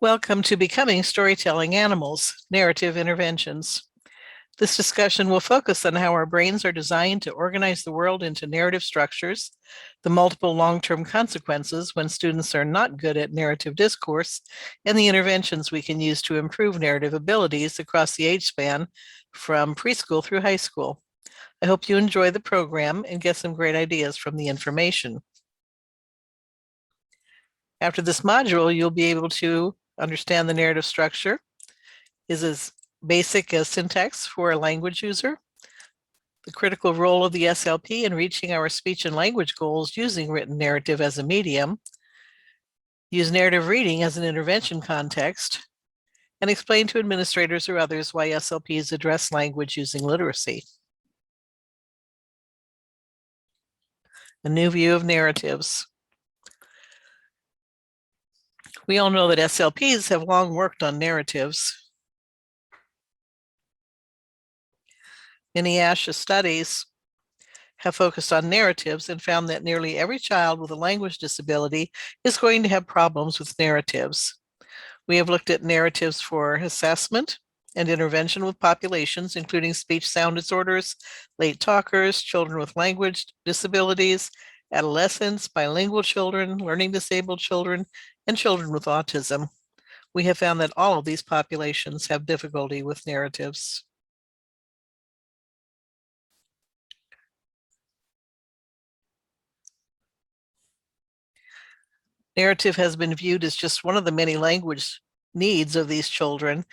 Welcome to Becoming Storytelling Animals, Narrative Interventions. This discussion will focus on how our brains are designed to organize the world into narrative structures, the multiple long-term consequences when students are not good at narrative discourse, and the interventions we can use to improve narrative abilities across the age span from preschool through high school. I hope you enjoy the program and get some great ideas from the information. After this module, you'll be able to understand the narrative structure is as basic as syntax for a language user, the critical role of the SLP in reaching our speech and language goals using written narrative as a medium, use narrative reading as an intervention context, and explain to administrators or others why SLPs address language using literacy. A new view of narratives. We all know that SLPs have long worked on narratives. Many ASHA studies have focused on narratives and found that nearly every child with a language disability is going to have problems with narratives. We have looked at narratives for assessment and intervention with populations, including speech sound disorders, late talkers, children with language disabilities, adolescents, bilingual children, learning disabled children, and children with autism. We have found that all of these populations have difficulty with narratives. Narrative has been viewed as just one of the many language needs of these children,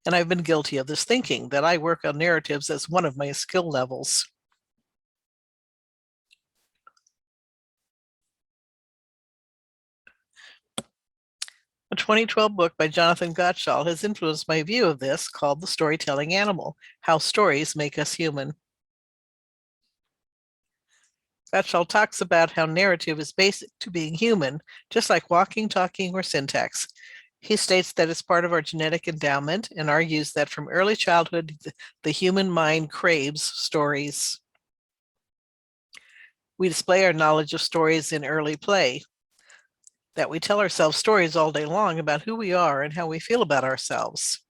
and I've been guilty of this thinking, that I work on narratives as one of my skill levels. A 2012 book by Jonathan Gottschall has influenced my view of this, called The Storytelling Animal: How Stories Make Us Human. Gottschall talks about how narrative is basic to being human, just like walking, talking, or syntax. He states that it's part of our genetic endowment and argues that from early childhood, the human mind craves stories. We display our knowledge of stories in early play, that we tell ourselves stories all day long about who we are and how we feel about ourselves.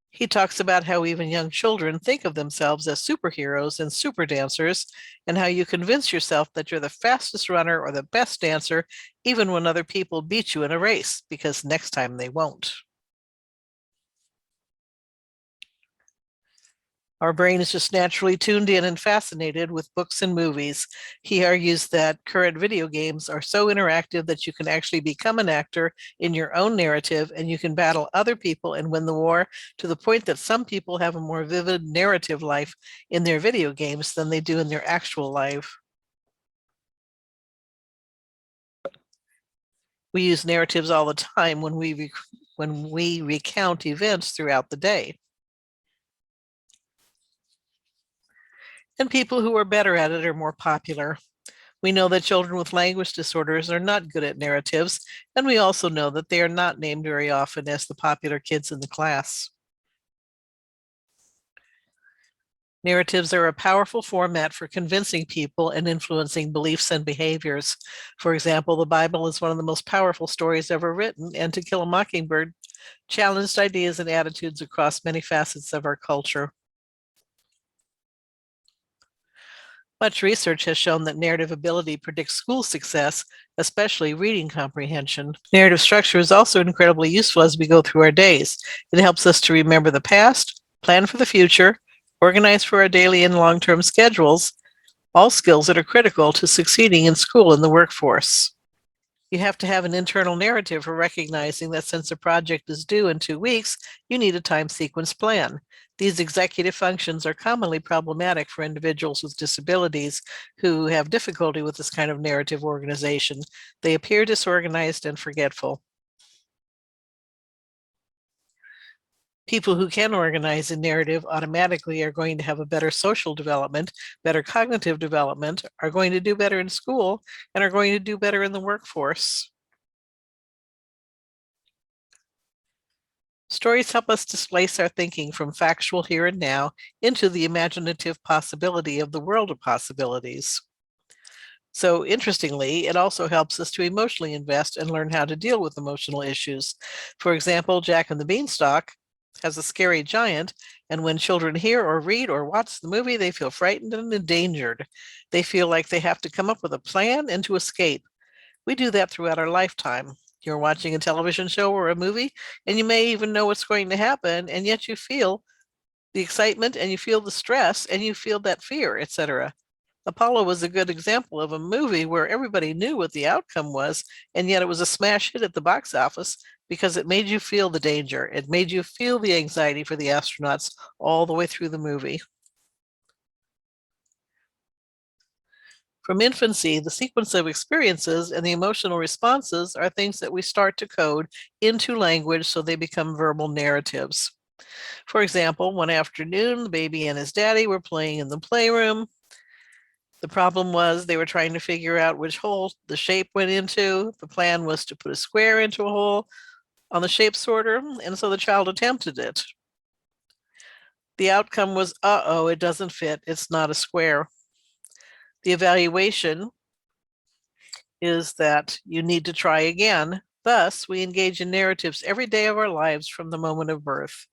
He talks about how even young children think of themselves as superheroes and super dancers, and how you convince yourself that you're the fastest runner or the best dancer, even when other people beat you in a race, because next time they won't. Our brain is just naturally tuned in and fascinated with books and movies. He argues that current video games are so interactive that you can actually become an actor in your own narrative, and you can battle other people and win the war, to the point that some people have a more vivid narrative life in their video games than they do in their actual life. We use narratives all the time when we recount events throughout the day. And people who are better at it are more popular. We know that children with language disorders are not good at narratives, and we also know that they are not named very often as the popular kids in the class. Narratives are a powerful format for convincing people and influencing beliefs and behaviors. For example, the Bible is one of the most powerful stories ever written, and To Kill a Mockingbird challenged ideas and attitudes across many facets of our culture. Much research has shown that narrative ability predicts school success, especially reading comprehension. Narrative structure is also incredibly useful as we go through our days. It helps us to remember the past, plan for the future, organize for our daily and long-term schedules, all skills that are critical to succeeding in school and the workforce. You have to have an internal narrative for recognizing that since a project is due in 2 weeks, you need a time sequence plan. These executive functions are commonly problematic for individuals with disabilities who have difficulty with this kind of narrative organization. They appear disorganized and forgetful. People who can organize a narrative automatically are going to have a better social development, better cognitive development, are going to do better in school, and are going to do better in the workforce. Stories help us displace our thinking from factual here and now into the imaginative possibility of the world of possibilities. So interestingly, it also helps us to emotionally invest and learn how to deal with emotional issues. For example, Jack and the Beanstalk has a scary giant, and when children hear or read or watch the movie, they feel frightened and endangered. They feel like they have to come up with a plan and to escape. We do that throughout our lifetime. You're watching a television show or a movie, and you may even know what's going to happen, and yet you feel the excitement and you feel the stress and you feel that fear, etc. Apollo was a good example of a movie where everybody knew what the outcome was, and yet it was a smash hit at the box office because it made you feel the danger. It made you feel the anxiety for the astronauts all the way through the movie. From infancy, the sequence of experiences and the emotional responses are things that we start to code into language so they become verbal narratives. For example, one afternoon, the baby and his daddy were playing in the playroom. The problem was they were trying to figure out which hole the shape went into. The plan was to put a square into a hole on the shape sorter, and so the child attempted it. The outcome was, uh-oh, it doesn't fit. It's not a square. The evaluation is that you need to try again. Thus, we engage in narratives every day of our lives from the moment of birth.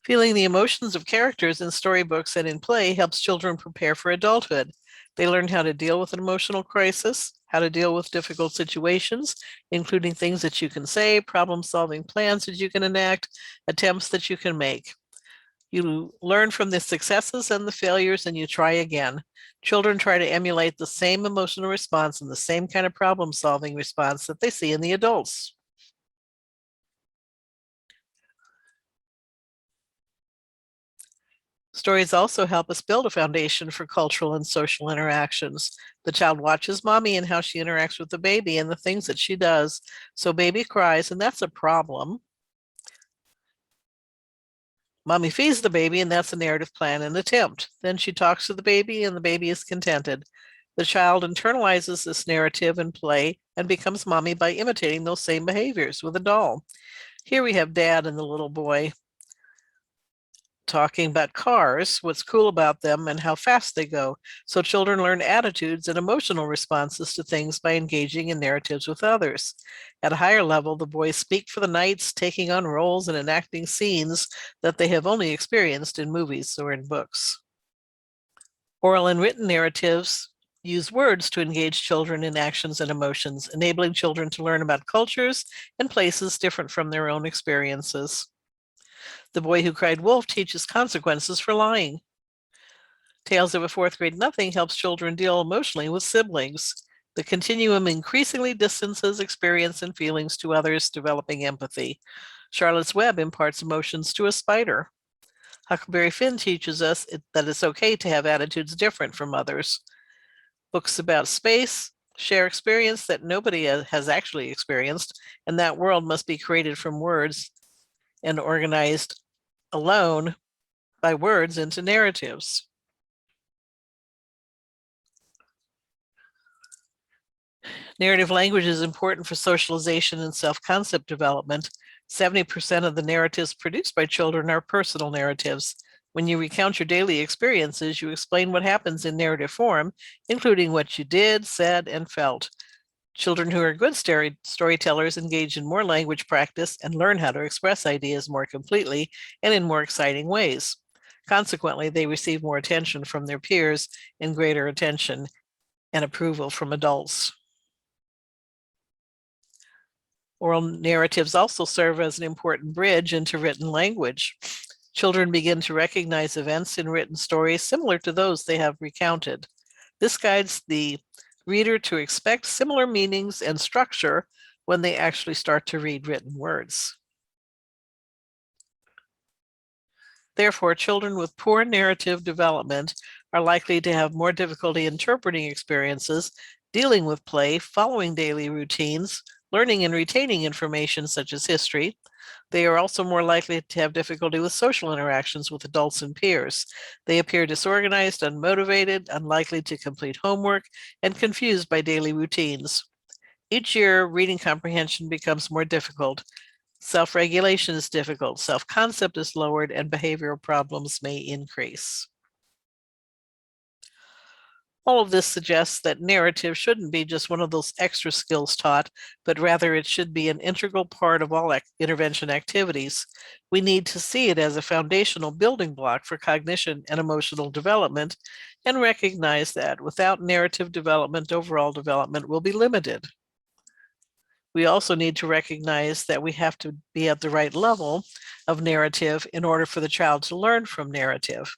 Feeling the emotions of characters in storybooks and in play helps children prepare for adulthood. They learn how to deal with an emotional crisis, how to deal with difficult situations, including things that you can say, problem-solving plans that you can enact, attempts that you can make. You learn from the successes and the failures, and you try again. Children try to emulate the same emotional response and the same kind of problem-solving response that they see in the adults. Stories also help us build a foundation for cultural and social interactions. The child watches mommy and how she interacts with the baby and the things that she does. So baby cries, and that's a problem. Mommy feeds the baby, and that's a narrative plan and attempt. Then she talks to the baby, and the baby is contented. The child internalizes this narrative and play and becomes mommy by imitating those same behaviors with a doll. Here we have dad and the little boy talking about cars, what's cool about them, and how fast they go. So children learn attitudes and emotional responses to things by engaging in narratives with others. At a higher level, the boys speak for the knights, taking on roles and enacting scenes that they have only experienced in movies or in books. Oral and written narratives use words to engage children in actions and emotions, enabling children to learn about cultures and places different from their own experiences. The Boy Who Cried Wolf teaches consequences for lying. Tales of a Fourth Grade Nothing helps children deal emotionally with siblings. The continuum increasingly distances experience and feelings to others, developing empathy. Charlotte's Web imparts emotions to a spider. Huckleberry Finn teaches us that it's okay to have attitudes different from others. Books about space share experience that nobody has actually experienced, and that world must be created from words and organized alone by words into narratives. Narrative language is important for socialization and self-concept development. 70% of the narratives produced by children are personal narratives. When you recount your daily experiences, you explain what happens in narrative form, including what you did, said, and felt. Children who are good storytellers engage in more language practice and learn how to express ideas more completely and in more exciting ways. Consequently, they receive more attention from their peers and greater attention and approval from adults. Oral narratives also serve as an important bridge into written language. Children begin to recognize events in written stories similar to those they have recounted. This guides the reader to expect similar meanings and structure when they actually start to read written words. Therefore, children with poor narrative development are likely to have more difficulty interpreting experiences, dealing with play, following daily routines, learning and retaining information such as history. They are also more likely to have difficulty with social interactions with adults and peers. They appear disorganized, unmotivated, unlikely to complete homework, and confused by daily routines. Each year, reading comprehension becomes more difficult. Self-regulation is difficult, self-concept is lowered, and behavioral problems may increase. All of this suggests that narrative shouldn't be just one of those extra skills taught, but rather it should be an integral part of all intervention activities. We need to see it as a foundational building block for cognition and emotional development, and recognize that without narrative development, overall development will be limited. We also need to recognize that we have to be at the right level of narrative in order for the child to learn from narrative.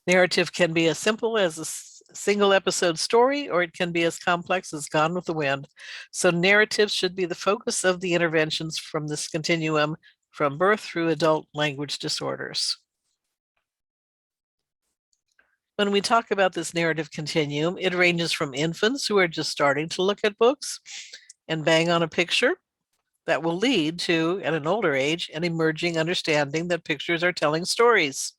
Narrative can be as simple as a single episode story, or it can be as complex as Gone with the Wind. So narratives should be the focus of the interventions from this continuum from birth through adult language disorders. When we talk about this narrative continuum, it ranges from infants who are just starting to look at books and bang on a picture that will lead to, at an older age, an emerging understanding that pictures are telling stories.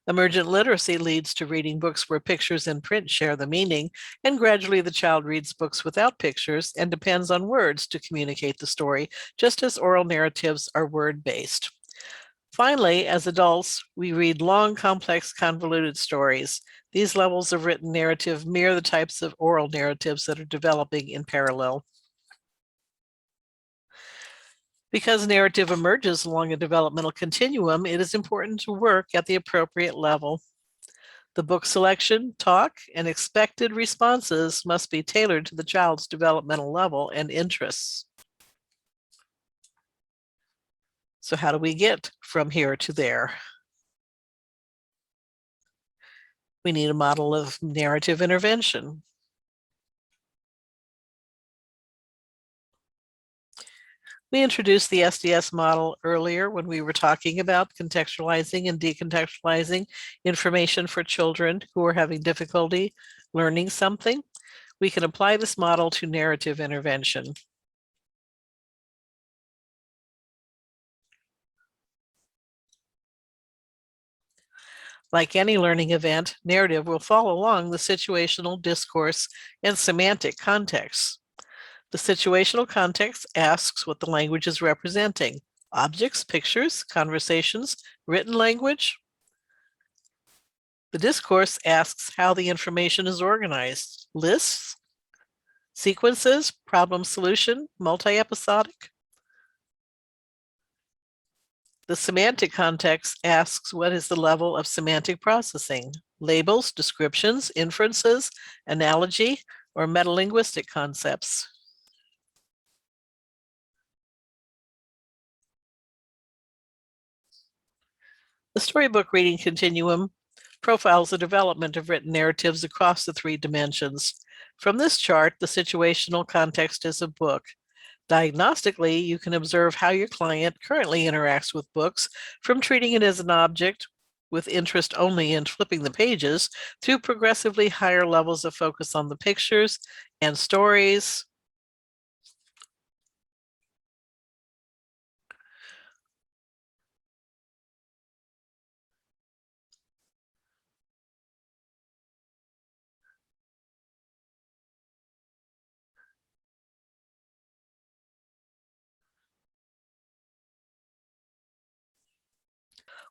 Emergent literacy leads to reading books where pictures and print share the meaning, and gradually the child reads books without pictures and depends on words to communicate the story, just as oral narratives are word-based. Finally, as adults, we read long, complex, convoluted stories. These levels of written narrative mirror the types of oral narratives that are developing in parallel. Because narrative emerges along a developmental continuum, it is important to work at the appropriate level. The book selection, talk, and expected responses must be tailored to the child's developmental level and interests. So how do we get from here to there? We need a model of narrative intervention. We introduced the SDS model earlier when we were talking about contextualizing and decontextualizing information for children who are having difficulty learning something. We can apply this model to narrative intervention. Like any learning event, narrative will follow along the situational, discourse, and semantic context. The situational context asks what the language is representing: objects, pictures, conversations, written language. The discourse asks how the information is organized: lists, sequences, problem solution, multi-episodic. The semantic context asks what is the level of semantic processing: labels, descriptions, inferences, analogy, or metalinguistic concepts. The storybook reading continuum profiles the development of written narratives across the three dimensions. From this chart, the situational context is a book. Diagnostically, you can observe how your client currently interacts with books, from treating it as an object with interest only in flipping the pages, to progressively higher levels of focus on the pictures and stories.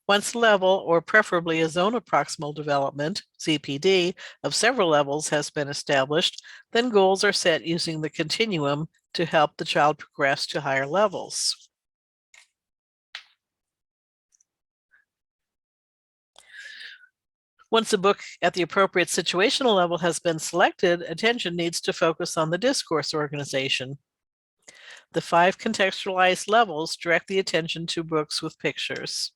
Once level, or preferably a zone of proximal development, ZPD, of several levels has been established, then goals are set using the continuum to help the child progress to higher levels. Once a book at the appropriate situational level has been selected, attention needs to focus on the discourse organization. The 5 contextualized levels direct the attention to books with pictures.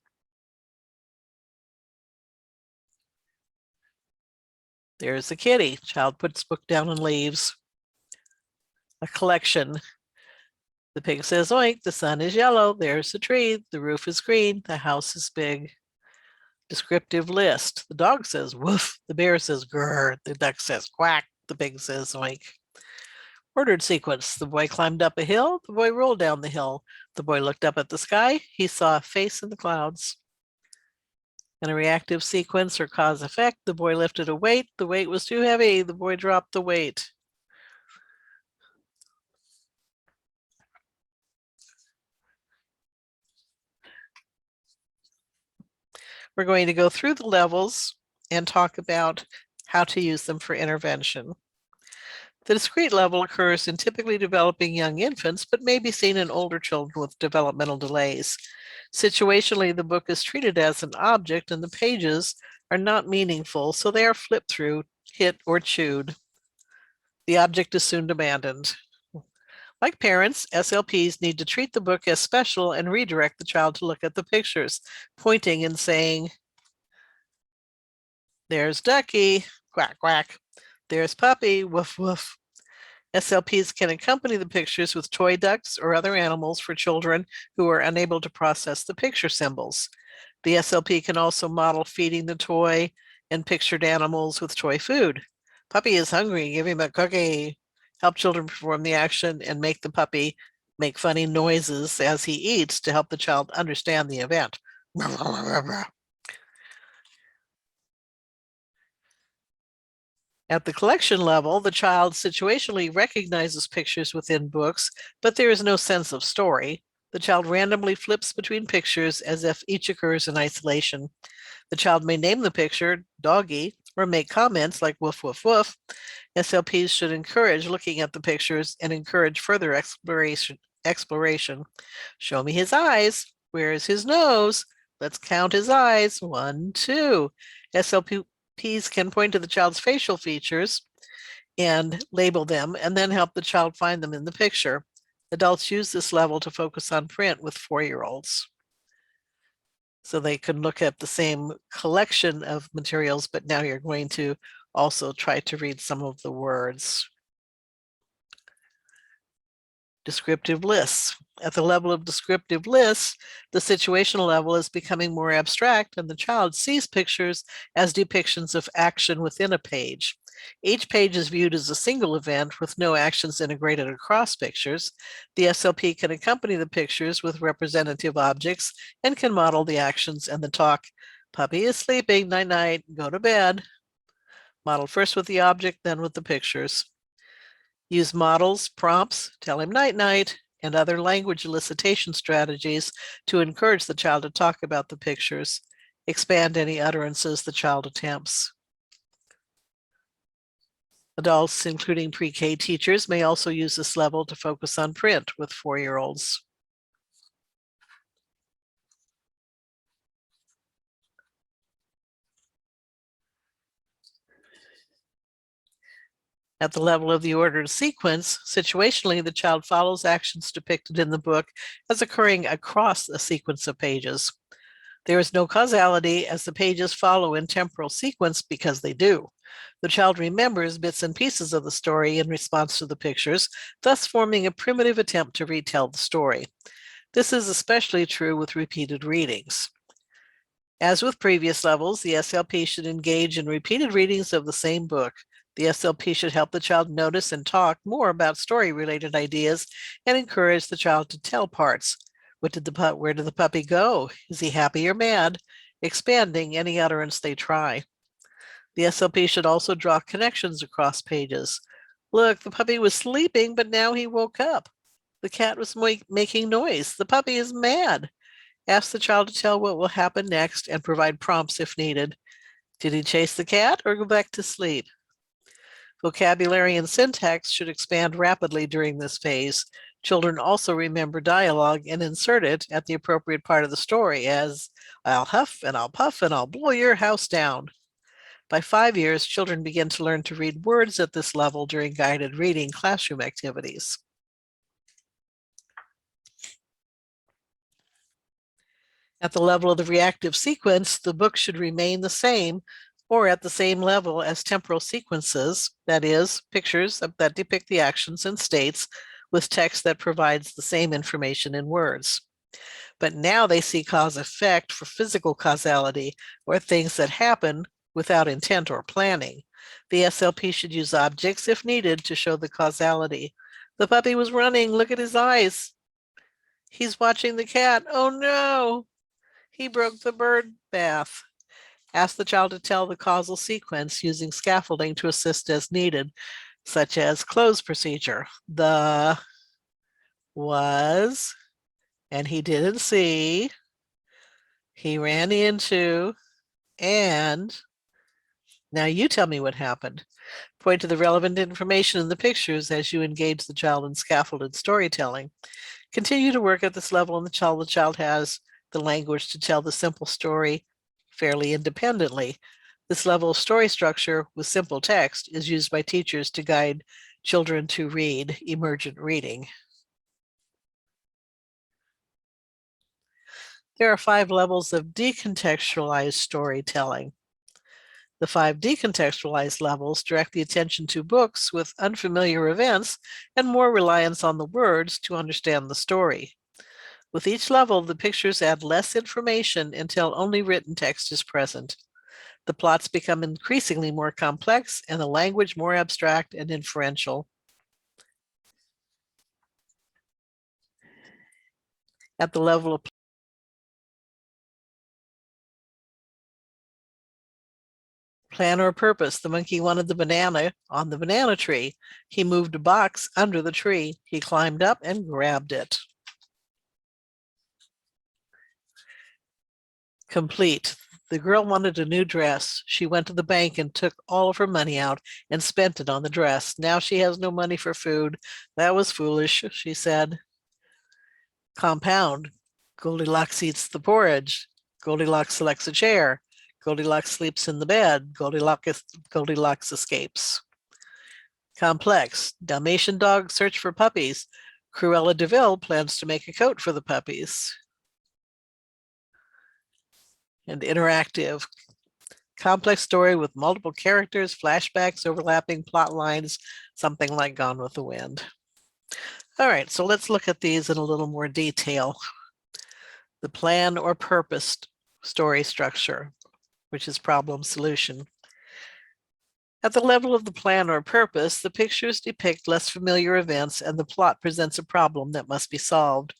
There's a kitty. Child puts book down and leaves. A collection. The pig says, oink, the sun is yellow. There's a tree. The roof is green. The house is big. Descriptive list. The dog says, woof. The bear says, grrr. The duck says, quack. The pig says, oink. Ordered sequence. The boy climbed up a hill. The boy rolled down the hill. The boy looked up at the sky. He saw a face in the clouds. In a reactive sequence or cause effect, the boy lifted a weight. The weight was too heavy. The boy dropped the weight. We're going to go through the levels and talk about how to use them for intervention. The discrete level occurs in typically developing young infants, but may be seen in older children with developmental delays. Situationally, the book is treated as an object and the pages are not meaningful, so they are flipped through, hit, or chewed. The object is soon abandoned. Like parents, SLPs need to treat the book as special and redirect the child to look at the pictures, pointing and saying, "There's Ducky, quack, quack. There's Puppy, woof, woof." SLPs can accompany the pictures with toy ducks or other animals for children who are unable to process the picture symbols. The SLP can also model feeding the toy and pictured animals with toy food. "Puppy is hungry, give him a cookie." Help children perform the action and make the puppy make funny noises as he eats to help the child understand the event. At the collection level, the child situationally recognizes pictures within books, but there is no sense of story. The child randomly flips between pictures as if each occurs in isolation. The child may name the picture "doggy" or make comments like "woof, woof, woof." SLPs should encourage looking at the pictures and encourage further exploration. "Show me his eyes. Where is his nose? Let's count his eyes. 1, 2. SLPs can point to the child's facial features and label them, and then help the child find them in the picture. Adults use this level to focus on print with 4-year-olds. So they can look at the same collection of materials, but now you're going to also try to read some of the words. Descriptive lists. At the level of descriptive lists, the situational level is becoming more abstract, and the child sees pictures as depictions of action within a page. Each page is viewed as a single event with no actions integrated across pictures. The SLP can accompany the pictures with representative objects and can model the actions and the talk. "Puppy is sleeping, night-night, go to bed." Model first with the object, then with the pictures. Use models, prompts, "tell him night-night," and other language elicitation strategies to encourage the child to talk about the pictures. Expand any utterances the child attempts. Adults, including pre-K teachers, may also use this level to focus on print with 4-year-olds. At the level of the ordered sequence, situationally, the child follows actions depicted in the book as occurring across a sequence of pages. There is no causality as the pages follow in temporal sequence because they do. The child remembers bits and pieces of the story in response to the pictures, thus forming a primitive attempt to retell the story. This is especially true with repeated readings. As with previous levels, the SLP should engage in repeated readings of the same book. The SLP should help the child notice and talk more about story-related ideas and encourage the child to tell parts. Where did the puppy go? Is he happy or mad? Expanding any utterance they try. The SLP should also draw connections across pages. "Look, the puppy was sleeping, but now he woke up. The cat was making noise. The puppy is mad." Ask the child to tell what will happen next and provide prompts if needed. "Did he chase the cat or go back to sleep?" Vocabulary and syntax should expand rapidly during this phase. Children also remember dialogue and insert it at the appropriate part of the story, as "I'll huff and I'll puff and I'll blow your house down." By 5 years, children begin to learn to read words at this level during guided reading classroom activities. At the level of the reactive sequence, the book should remain the same or at the same level as temporal sequences, that is, pictures that depict the actions and states with text that provides the same information in words. But now they see cause-effect for physical causality, or things that happen without intent or planning. The SLP should use objects if needed to show the causality. "The puppy was running, look at his eyes. He's watching the cat, oh no. He broke the bird bath." Ask the child to tell the causal sequence using scaffolding to assist as needed, such as close procedure. "The was, and he didn't see. He ran into." And now you tell me what happened. Point to the relevant information in the pictures as you engage the child in scaffolded storytelling. Continue to work at this level until the child has the language to tell the simple story fairly independently. This level of story structure with simple text is used by teachers to guide children to read emergent reading. There are 5 levels of decontextualized storytelling. The 5 decontextualized levels direct the attention to books with unfamiliar events and more reliance on the words to understand the story. With each level, the pictures add less information until only written text is present. The plots become increasingly more complex and the language more abstract and inferential. At the level of plan or purpose, the monkey wanted the banana on the banana tree. He moved a box under the tree. He climbed up and grabbed it. Complete. The girl wanted a new dress. She went to the bank and took all of her money out and spent it on the dress. Now she has no money for food. That was foolish, she said. Compound. Goldilocks eats the porridge. Goldilocks selects a chair. Goldilocks sleeps in the bed. Goldilocks escapes. Complex. Dalmatian dogs search for puppies. Cruella de Vil plans to make a coat for the puppies. And interactive. Complex story with multiple characters, flashbacks, overlapping plot lines, something like Gone with the Wind. All right, so let's look at these in a little more detail. The plan or purpose story structure, which is problem solution. At the level of the plan or purpose, the pictures depict less familiar events and the plot presents a problem that must be solved.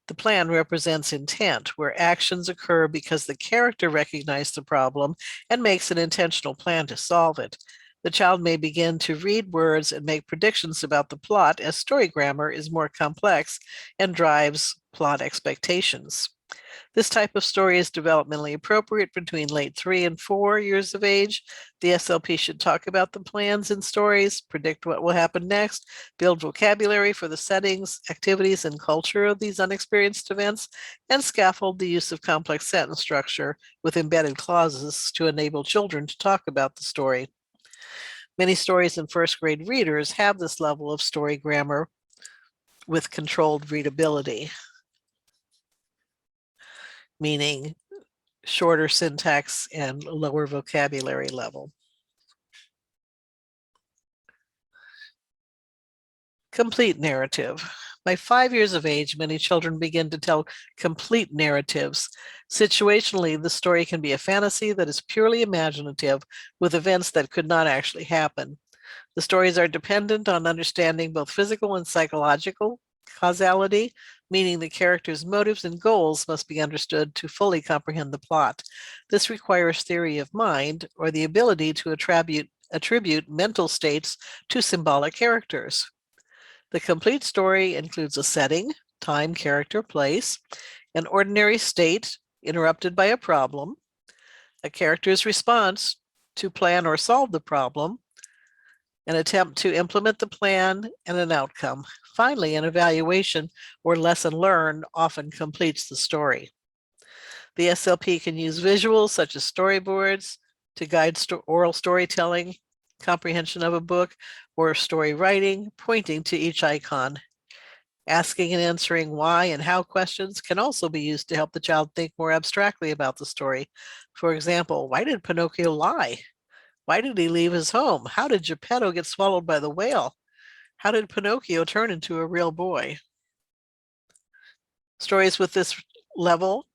The plan represents intent, where actions occur because the character recognized the problem and makes an intentional plan to solve it. The child may begin to read words and make predictions about the plot as story grammar is more complex and drives plot expectations. This type of story is developmentally appropriate between late 3 and 4 years of age. The SLP should talk about the plans in stories, predict what will happen next, build vocabulary for the settings, activities, and culture of these unexperienced events, and scaffold the use of complex sentence structure with embedded clauses to enable children to talk about the story. Many stories in first grade readers have this level of story grammar with controlled readability, meaning shorter syntax and lower vocabulary level. Complete narrative. By 5 years of age, many children begin to tell complete narratives. Situationally, the story can be a fantasy that is purely imaginative with events that could not actually happen. The stories are dependent on understanding both physical and psychological causality, meaning the character's motives and goals must be understood to fully comprehend the plot. This requires theory of mind or the ability to attribute mental states to symbolic characters. The complete story includes a setting, time, character, place, an ordinary state interrupted by a problem, a character's response to plan or solve the problem, an attempt to implement the plan, and an outcome. Finally, an evaluation or lesson learned often completes the story. The SLP can use visuals such as storyboards to guide oral storytelling, comprehension of a book, or story writing, pointing to each icon. Asking and answering why and how questions can also be used to help the child think more abstractly about the story. For example, why did Pinocchio lie? Why did he leave his home? How did Geppetto get swallowed by the whale? How did Pinocchio turn into a real boy? Stories with this level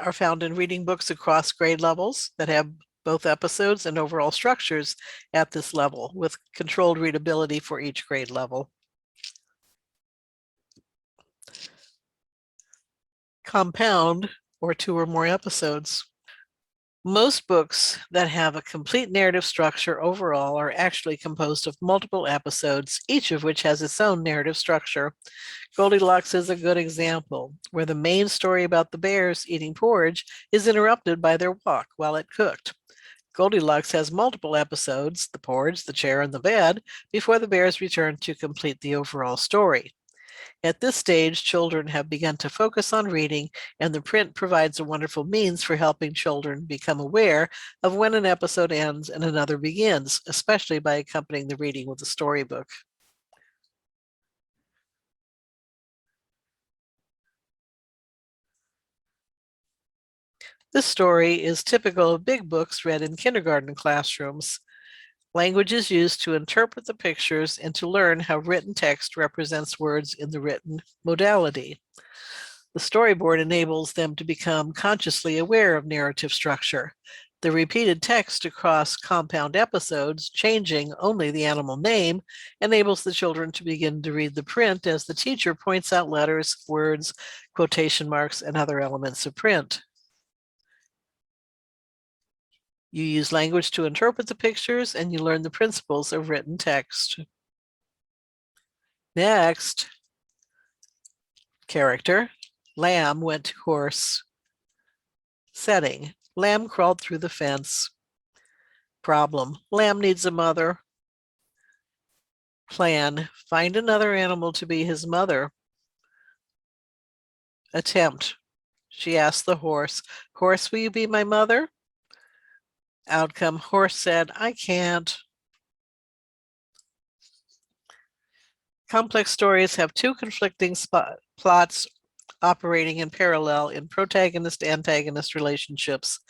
are found in reading books across grade levels that have both episodes and overall structures at this level with controlled readability for each grade level. Compound or 2 or more episodes. Most books that have a complete narrative structure overall are actually composed of multiple episodes, each of which has its own narrative structure. Goldilocks is a good example, where the main story about the bears eating porridge is interrupted by their walk while it cooked. Goldilocks has multiple episodes, the porch, the chair, and the bed, before the bears return to complete the overall story. At this stage, children have begun to focus on reading, and the print provides a wonderful means for helping children become aware of when an episode ends and another begins, especially by accompanying the reading with a storybook. This story is typical of big books read in kindergarten classrooms. Language is used to interpret the pictures and to learn how written text represents words in the written modality. The storyboard enables them to become consciously aware of narrative structure. The repeated text across compound episodes, changing only the animal name, enables the children to begin to read the print as the teacher points out letters, words, quotation marks, and other elements of print. You use language to interpret the pictures, and you learn the principles of written text. Next, character. Lamb went to horse. Setting. Lamb crawled through the fence. Problem. Lamb needs a mother. Plan. Find another animal to be his mother. Attempt. She asked the horse, "Horse, will you be my mother?" Outcome. Horse said, "I can't." Complex stories have two conflicting plots operating in parallel in protagonist-antagonist relationships.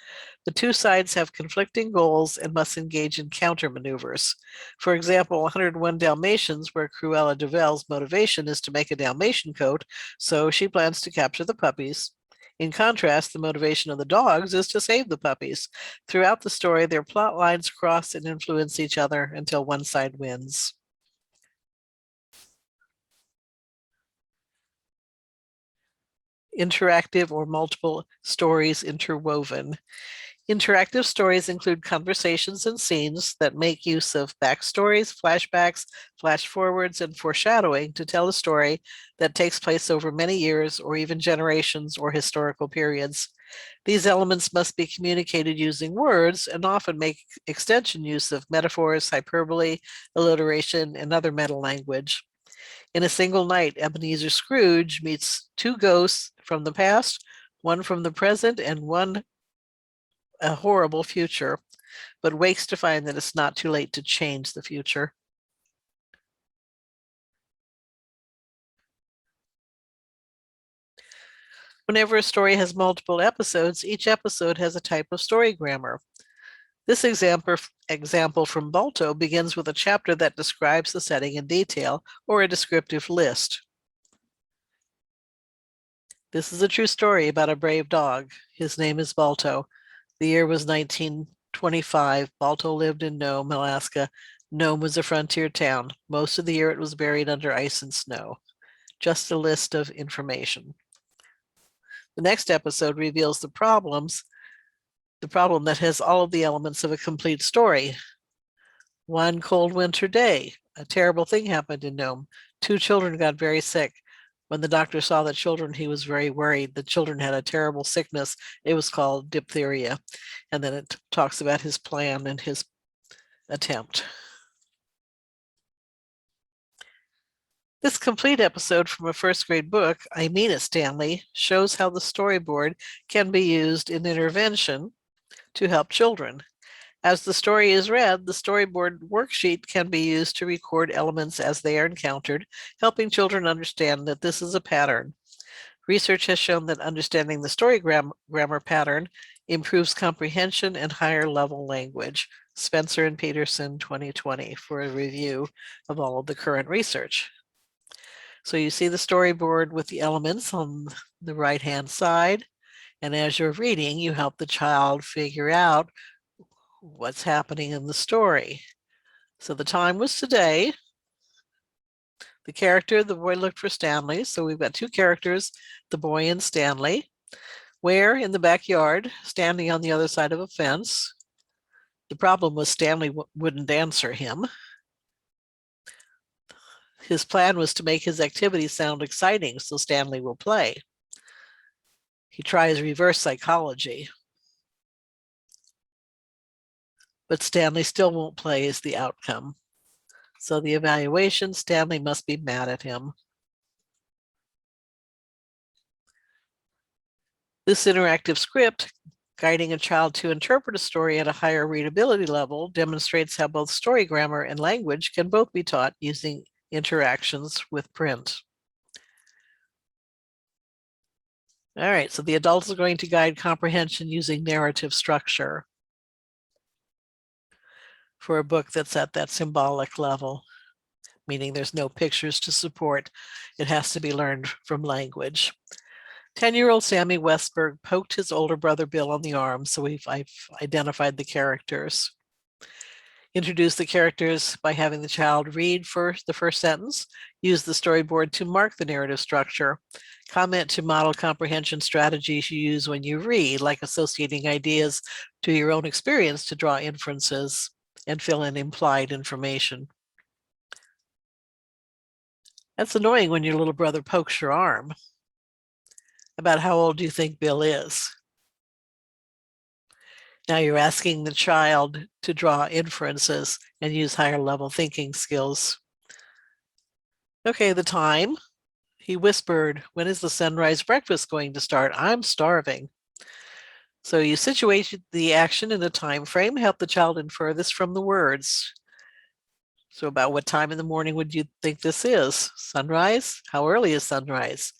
The two sides have conflicting goals and must engage in countermaneuvers. For example, 101 Dalmatians, where Cruella de Vil's motivation is to make a Dalmatian coat, so she plans to capture the puppies. In contrast, the motivation of the dogs is to save the puppies. Throughout the story, their plot lines cross and influence each other until one side wins. Interactive or multiple stories interwoven. Interactive stories include conversations and scenes that make use of backstories, flashbacks, flash forwards, and foreshadowing to tell a story that takes place over many years or even generations or historical periods. These elements must be communicated using words and often make extension use of metaphors, hyperbole, alliteration, and other meta language. In a single night, Ebenezer Scrooge meets two ghosts from the past, one from the present and one a horrible future, but wakes to find that it's not too late to change the future. Whenever a story has multiple episodes, each episode has a type of story grammar. This example from Balto begins with a chapter that describes the setting in detail, or a descriptive list. This is a true story about a brave dog. His name is Balto. The year was 1925. Balto lived in Nome, Alaska. Nome was a frontier town. Most of the year it was buried under ice and snow. Just a list of information. The next episode reveals the problem that has all of the elements of a complete story. One cold winter day, a terrible thing happened in Nome. Two children got very sick. When the doctor saw the children, he was very worried. The children had a terrible sickness. It was called diphtheria. And then it talks about his plan and his attempt. This complete episode from a first grade book, I Mean It, Stanley, shows how the storyboard can be used in intervention to help children. As the story is read, the storyboard worksheet can be used to record elements as they are encountered, helping children understand that this is a pattern. Research has shown that understanding the story grammar pattern improves comprehension and higher level language. Spencer and Peterson, 2020, for a review of all of the current research. So you see the storyboard with the elements on the right-hand side, and as you're reading, you help the child figure out what's happening in the story. So the time was today. The character, the boy looked for Stanley. So we've got two characters, the boy and Stanley. Where? In the backyard, standing on the other side of a fence. The problem was Stanley wouldn't answer him. His plan was to make his activity sound exciting so Stanley will play. He tries reverse psychology. but Stanley still won't play is the outcome. So the evaluation, Stanley must be mad at him. This interactive script, guiding a child to interpret a story at a higher readability level, demonstrates how both story grammar and language can both be taught using interactions with print. All right, so the adults are going to guide comprehension using narrative structure for a book that's at that symbolic level, meaning there's no pictures to support. It has to be learned from language. 10-year-old Sammy Westberg poked his older brother Bill on the arm, so I've identified the characters. Introduce the characters by having the child read first the first sentence. Use the storyboard to mark the narrative structure. Comment to model comprehension strategies you use when you read, like associating ideas to your own experience to draw inferences and fill in implied information. That's annoying when your little brother pokes your arm. About how old do you think Bill is? Now you're asking the child to draw inferences and use higher level thinking skills. Okay, the time. He whispered, "When is the sunrise breakfast going to start? I'm starving." So you situate the action in a time frame, help the child infer this from the words. So about what time in the morning would you think this is? Sunrise? How early is sunrise?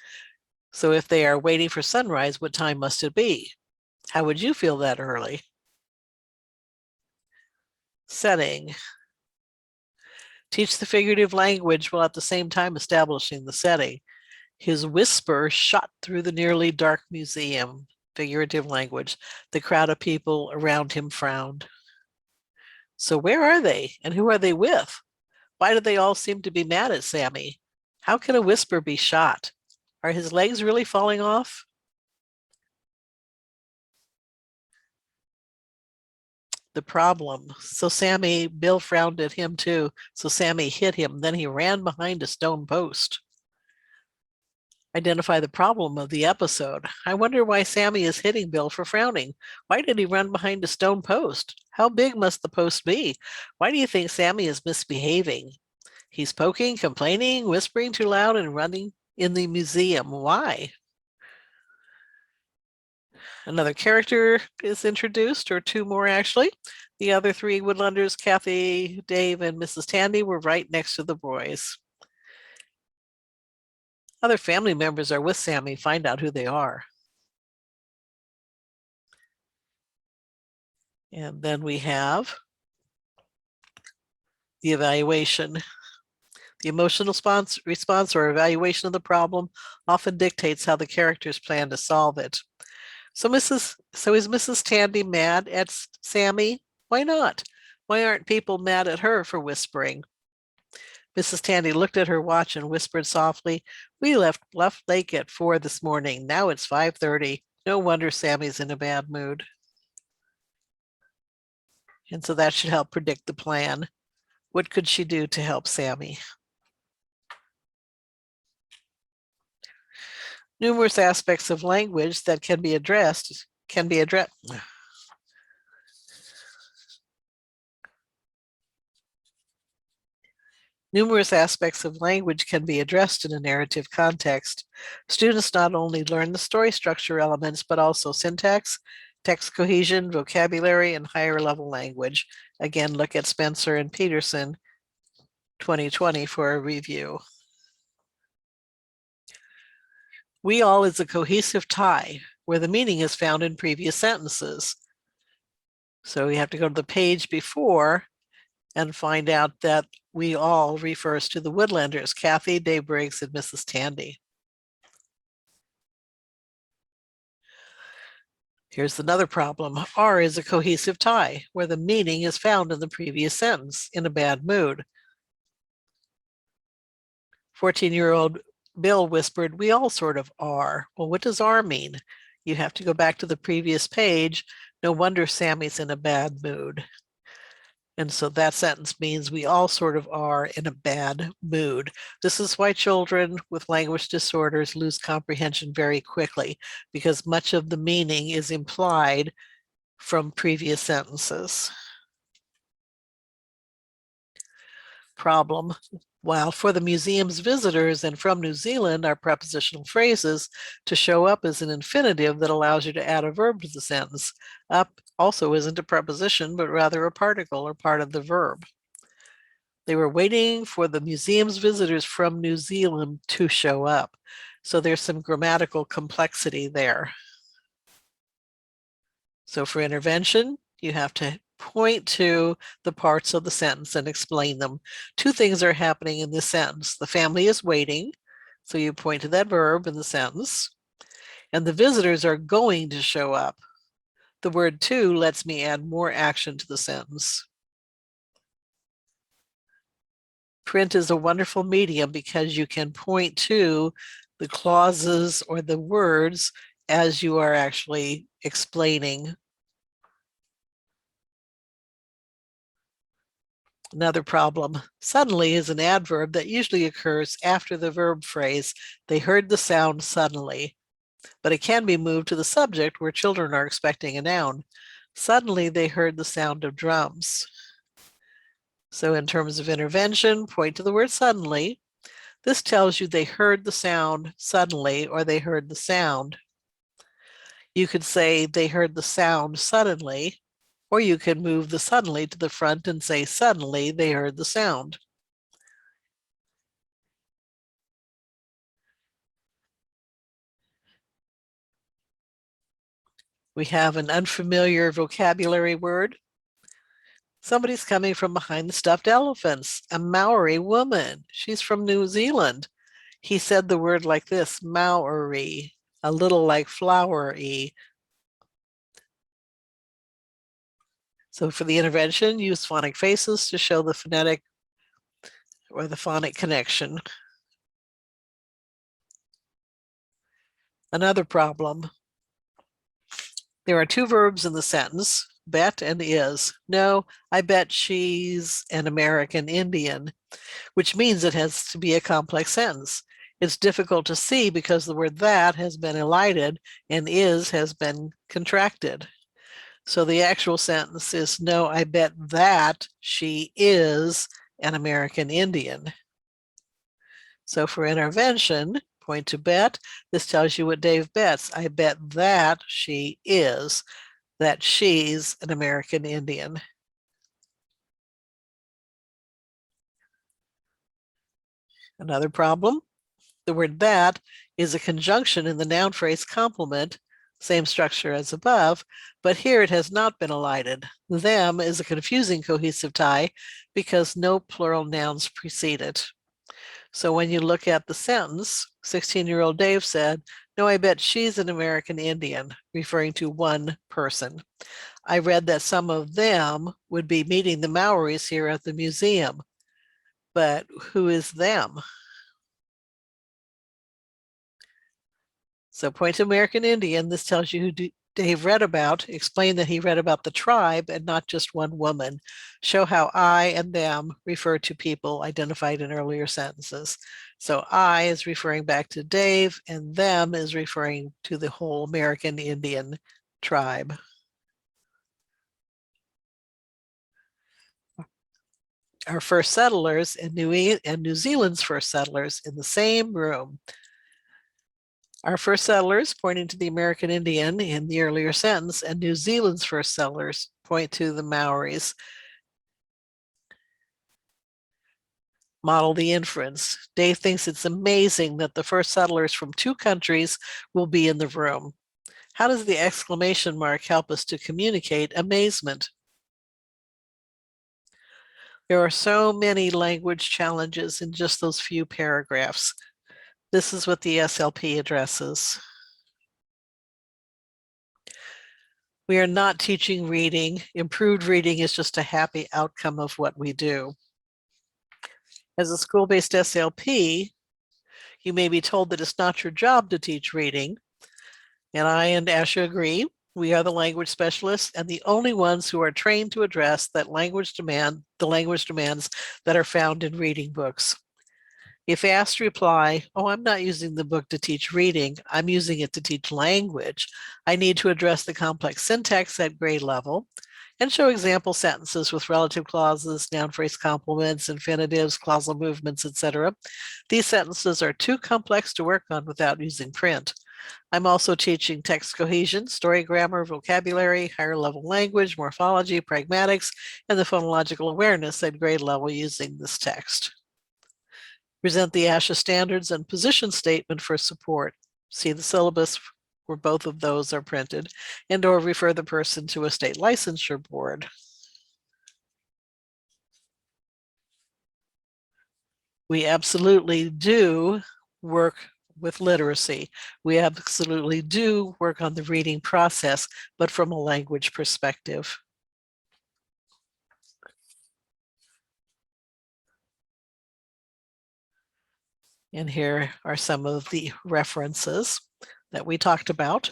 So if they are waiting for sunrise, what time must it be? How would you feel that early? Setting. Teach the figurative language while at the same time establishing the setting. His whisper shot through the nearly dark museum. Figurative language. The crowd of people around him frowned. So where are they, and who are they with? Why do they all seem to be mad at Sammy? How can a whisper be shot? Are his legs really falling off? The problem. So Bill frowned at him too. So Sammy hit him. Then he ran behind a stone post. Identify the problem of the episode. I wonder why Sammy is hitting Bill for frowning. Why did he run behind a stone post? How big must the post be? Why do you think Sammy is misbehaving? He's poking, complaining, whispering too loud, and running in the museum. Why? Another character is introduced, or two more actually. The other three Woodlanders, Kathy, Dave, and Mrs. Tandy, were right next to the boys. Other family members are with Sammy. Find out who they are. And then we have the evaluation. The emotional response or evaluation of the problem often dictates how the characters plan to solve it. So is Mrs. Tandy mad at Sammy? Why not? Why aren't people mad at her for whispering? Mrs. Tandy looked at her watch and whispered softly, "We left Bluff Lake at 4 this morning. Now it's 5:30. No wonder Sammy's in a bad mood." And so that should help predict the plan. What could she do to help Sammy? Numerous aspects of language that can be addressed. Numerous aspects of language can be addressed in a narrative context. Students not only learn the story structure elements, but also syntax, text cohesion, vocabulary, and higher level language. Again, look at Spencer and Peterson, 2020 for a review. We all is a cohesive tie where the meaning is found in previous sentences. So we have to go to the page before and find out that we all refers to the Woodlanders, Kathy, Dave Briggs, and Mrs. Tandy. Here's another problem. R is a cohesive tie, where the meaning is found in the previous sentence, in a bad mood. 14-year-old Bill whispered, "We all sort of are." Well, what does R mean? You have to go back to the previous page. No wonder Sammy's in a bad mood. And so that sentence means we all sort of are in a bad mood. This is why children with language disorders lose comprehension very quickly, because much of the meaning is implied from previous sentences. problem. While for the museum's visitors and from New Zealand are prepositional phrases, to show up is an infinitive that allows you to add a verb to the sentence. Up also isn't a preposition, but rather a particle or part of the verb. They were waiting for the museum's visitors from New Zealand to show up. So there's some grammatical complexity there. So for intervention, you have to point to the parts of the sentence and explain them. Two things are happening in this sentence. The family is waiting, so you point to that verb in the sentence, and the visitors are going to show up. The word to lets me add more action to the sentence. Print is a wonderful medium because you can point to the clauses or the words as you are actually explaining. Another problem. Suddenly is an adverb that usually occurs after the verb phrase. They heard the sound suddenly, but it can be moved to the subject where children are expecting a noun. Suddenly they heard the sound of drums. So in terms of intervention, point to the word suddenly. This tells you they heard the sound suddenly, or they heard the sound. You could say they heard the sound suddenly, or you can move the suddenly to the front and say suddenly they heard the sound. We have an unfamiliar vocabulary word. Somebody's coming from behind the stuffed elephants, a Maori woman. She's from New Zealand. He said the word like this, Maori, a little like flowery. So for the intervention, use phonic faces to show the phonetic or the phonic connection. Another problem. There are two verbs in the sentence, bet and is. No, I bet she's an American Indian, which means it has to be a complex sentence. It's difficult to see because the word that has been elided and is has been contracted. So the actual sentence is, no, I bet that she is an American Indian. So for intervention, point to bet. This tells you what Dave bets. I bet that she is, that she's an American Indian. Another problem. The word that is a conjunction in the noun phrase complement, same structure as above, but here it has not been elided. Them is a confusing cohesive tie because no plural nouns precede it. So when you look at the sentence, 16-year-old Dave said, no, I bet she's an American Indian, referring to one person. I read that some of them would be meeting the Maoris here at the museum, but who is them? So point to American Indian. This tells you who Dave read about. Explain that he read about the tribe and not just one woman. Show how I and them refer to people identified in earlier sentences. So I is referring back to Dave, and them is referring to the whole American Indian tribe. Our first settlers and New Zealand's first settlers in the same room. Our first settlers, pointing to the American Indian in the earlier sentence, and New Zealand's first settlers point to the Maoris. Model the inference. Dave thinks it's amazing that the first settlers from two countries will be in the room. How does the exclamation mark help us to communicate amazement? There are so many language challenges in just those few paragraphs. This is what the SLP addresses. We are not teaching reading. Improved reading is just a happy outcome of what we do. As a school-based SLP, you may be told that it's not your job to teach reading. And I and ASHA agree. We are the language specialists and the only ones who are trained to address the language demands that are found in reading books. If asked, reply, oh, I'm not using the book to teach reading. I'm using it to teach language. I need to address the complex syntax at grade level, and show example sentences with relative clauses, noun phrase complements, infinitives, clausal movements, etc. These sentences are too complex to work on without using print. I'm also teaching text cohesion, story grammar, vocabulary, higher level language, morphology, pragmatics, and the phonological awareness at grade level using this text. Present the ASHA standards and position statement for support. See the syllabus where both of those are printed, and or refer the person to a state licensure board. We absolutely do work with literacy. We absolutely do work on the reading process, but from a language perspective. And here are some of the references that we talked about.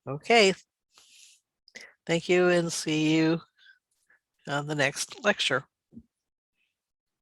Okay. Thank you, and see you on the next lecture.